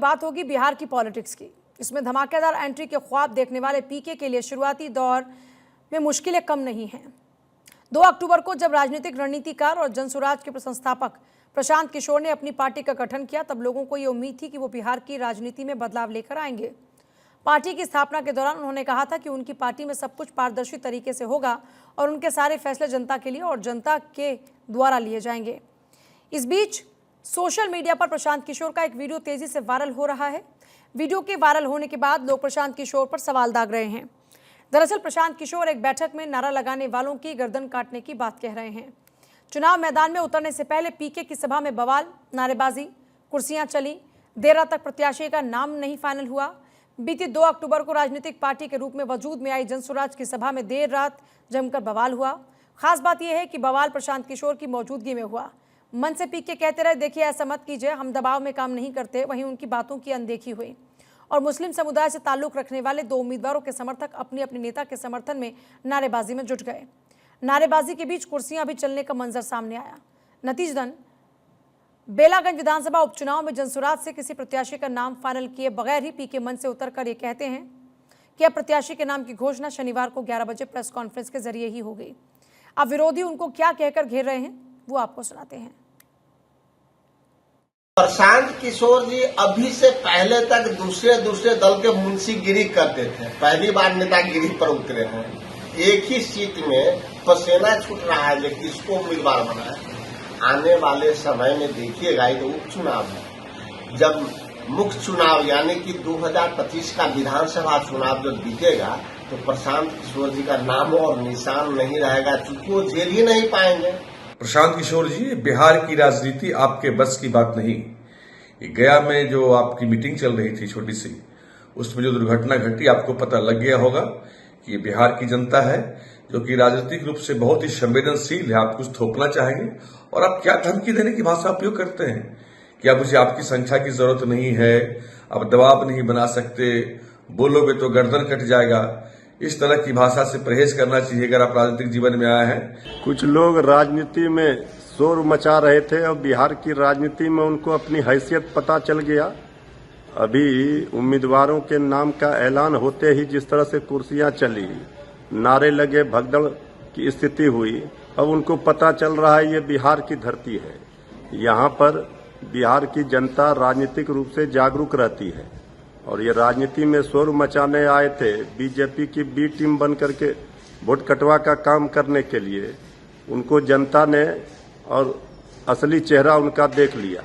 बात होगी बिहार की पॉलिटिक्स की। इसमें धमाकेदार एंट्री के ख्वाब देखने वाले पीके के लिए शुरुआती दौर में मुश्किलें कम नहीं हैं। 2 अक्टूबर को जब राजनीतिक रणनीतिकार और जनसुराज के संस्थापक प्रशांत किशोर ने अपनी पार्टी का गठन किया, तब लोगों को ये उम्मीद थी कि वो बिहार की राजनीति में बदलाव लेकर आएंगे। पार्टी की स्थापना के दौरान उन्होंने कहा था कि उनकी पार्टी में सब कुछ पारदर्शी तरीके से होगा और उनके सारे फैसले जनता के लिए और जनता के द्वारा लिए जाएंगे। इस बीच सोशल मीडिया पर प्रशांत किशोर का एक वीडियो तेजी से वायरल हो रहा है। वीडियो के वायरल होने के बाद लोग प्रशांत किशोर पर सवाल दाग रहे हैं। दरअसल प्रशांत किशोर एक बैठक में नारा लगाने वालों की गर्दन काटने की बात कह रहे हैं। चुनाव मैदान में उतरने से पहले पीके की सभा में बवाल, नारेबाजी, कुर्सियां चली। देर रात तक प्रत्याशी का नाम नहीं फाइनल हुआ। बीती 2 अक्टूबर को राजनीतिक पार्टी के रूप में वजूद में आई जनसुराज की सभा में देर रात जमकर बवाल हुआ। खास बात यह है कि बवाल प्रशांत किशोर की मौजूदगी में हुआ। मन से पीके कहते रहे, देखिए ऐसा मत कीजिए, हम दबाव में काम नहीं करते। वहीं उनकी बातों की अनदेखी हुई और मुस्लिम समुदाय से ताल्लुक रखने वाले 2 उम्मीदवारों के समर्थक अपने अपने नेता के समर्थन में नारेबाजी में जुट गए। नारेबाजी के बीच कुर्सियां भी चलने का मंजर सामने आया। नतीजतन बेलागंज विधानसभा उपचुनाव में जनसुराज से किसी प्रत्याशी का नाम फाइनल किए बगैर ही पीके मंच से उतरकर ये कहते हैं कि अब प्रत्याशी के नाम की घोषणा शनिवार को 11 बजे प्रेस कॉन्फ्रेंस के जरिए ही हो गई। अब विरोधी उनको क्या कहकर घेर रहे हैं वो आपको सुनाते हैं। प्रशांत किशोर जी अभी से पहले तक दूसरे दल के मुंशीगिरी करते थे, पहली बार नेतागिरी पर उतरे हैं। एक ही सीट में पसीना छूट रहा है, लेकिन किसको उम्मीदवार बनाए। आने वाले समय में देखिएगा, ये तो उपचुनाव है। जब मुख्य चुनाव यानी कि 2025 का विधानसभा चुनाव जब बीतेगा तो प्रशांत किशोर जी का नाम और निशान नहीं रहेगा, चूंकि वो झेल ही नहीं पाएंगे। प्रशांत किशोर जी, बिहार की राजनीति आपके बस की बात नहीं। गया में जो आपकी मीटिंग चल रही थी छोटी सी, उसमें जो दुर्घटना घटी, आपको पता लग गया होगा कि ये बिहार की जनता है जो कि राजनीतिक रूप से बहुत ही संवेदनशील है। आप कुछ थोपना चाहेंगे और आप क्या धमकी देने की भाषा उपयोग करते हैं कि अब मुझे आपकी संख्या की जरूरत नहीं है, अब दबाव नहीं बना सकते, बोलोगे तो गर्दन कट जाएगा। इस तरह की भाषा से परहेज करना चाहिए अगर आप राजनीतिक जीवन में आए हैं। कुछ लोग राजनीति में शोर मचा रहे थे और बिहार की राजनीति में उनको अपनी हैसियत पता चल गया। अभी उम्मीदवारों के नाम का ऐलान होते ही जिस तरह से कुर्सियां चली, नारे लगे, भगदड़ की स्थिति हुई, अब उनको पता चल रहा है ये बिहार की धरती है। यहाँ पर बिहार की जनता राजनीतिक रूप से जागरूक रहती है और ये राजनीति में शोर मचाने आए थे बीजेपी की बी टीम बन करके वोट कटवा का काम करने के लिए। उनको जनता ने और असली चेहरा उनका देख लिया।